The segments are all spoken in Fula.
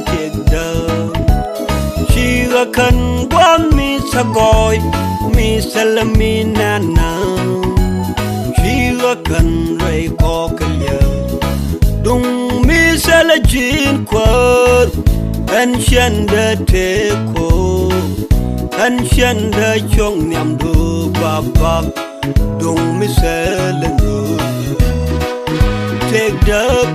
take down. She a can one me sagoy, me salamina now. She a can ray cockle. Dung me salajin quad, and shanda teko, and shanda chong nyam do baba. Dung me salano. Take dub,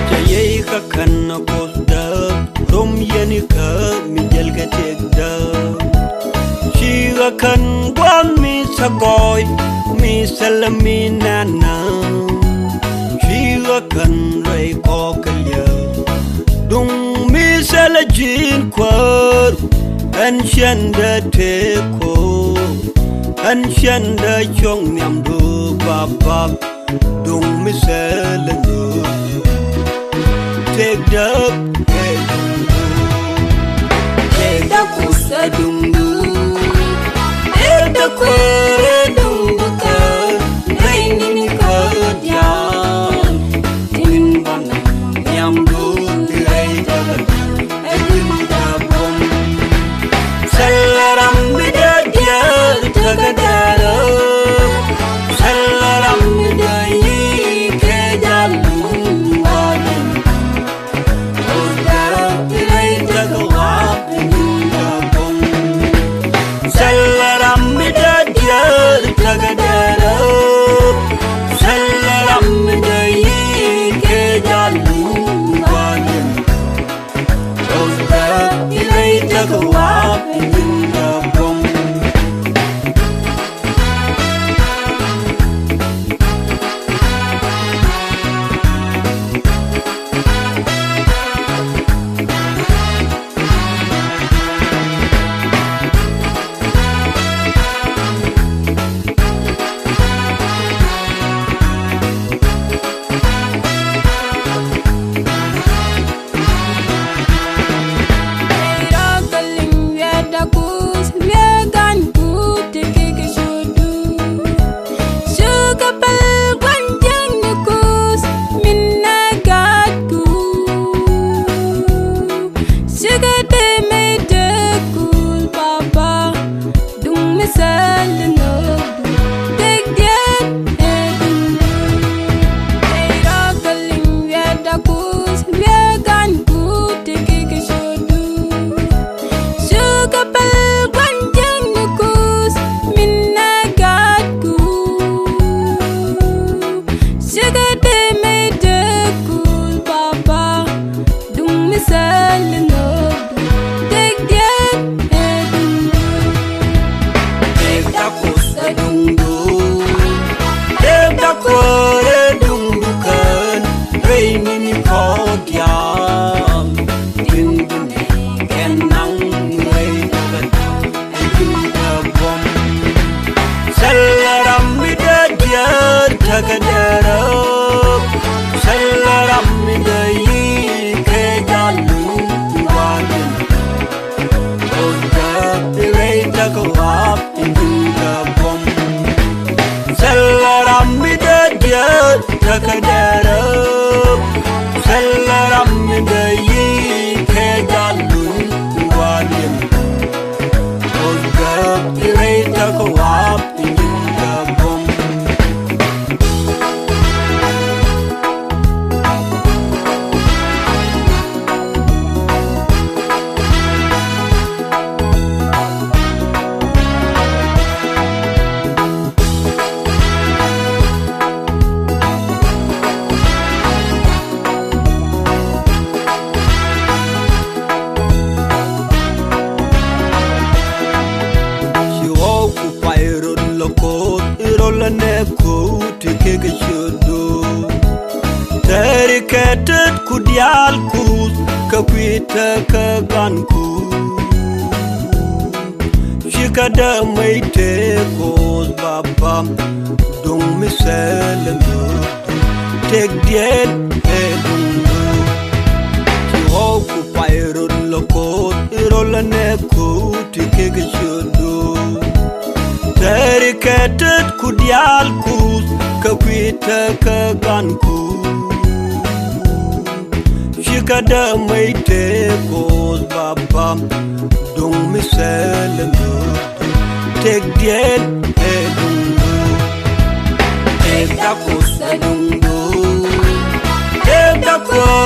Jaye ka kanna bos dub, Rom yanika mi jelga take dub. She a kan guam mi sagoy, mi salamina now. She a kan ray cockle. Dung mi salajin quad, and shanda teko. And shanda chong nyam do baba, dung me selano. Take dub, take the kusa dungu, take the kore dungu kan, rain in kodian, tin bana nyam do tirai dagan, edin dabom, salaram bidadia. Tagadaro, salaram dayi ke jalun wadin. Oda ilay tagawap nindabong. Salaram dayi tagadaro, salaram dayi ke jalun wadin. Oda ilay tagawap nindabong. Tagadaro, salaram dayi ke jalun wadin. Oda ilay tagawap nindabong. Teriketet kudialku kakwita kaganku. Shikada maite kos baba dung miselendo. Take dien edundu. Chihoku pairun lokot irolane kuti kegeshodo. Teriketet kudialku kakwita kaganku. Shikada maite kos baba dung miselendo tek diet edungu tek da kos edungu tek da kos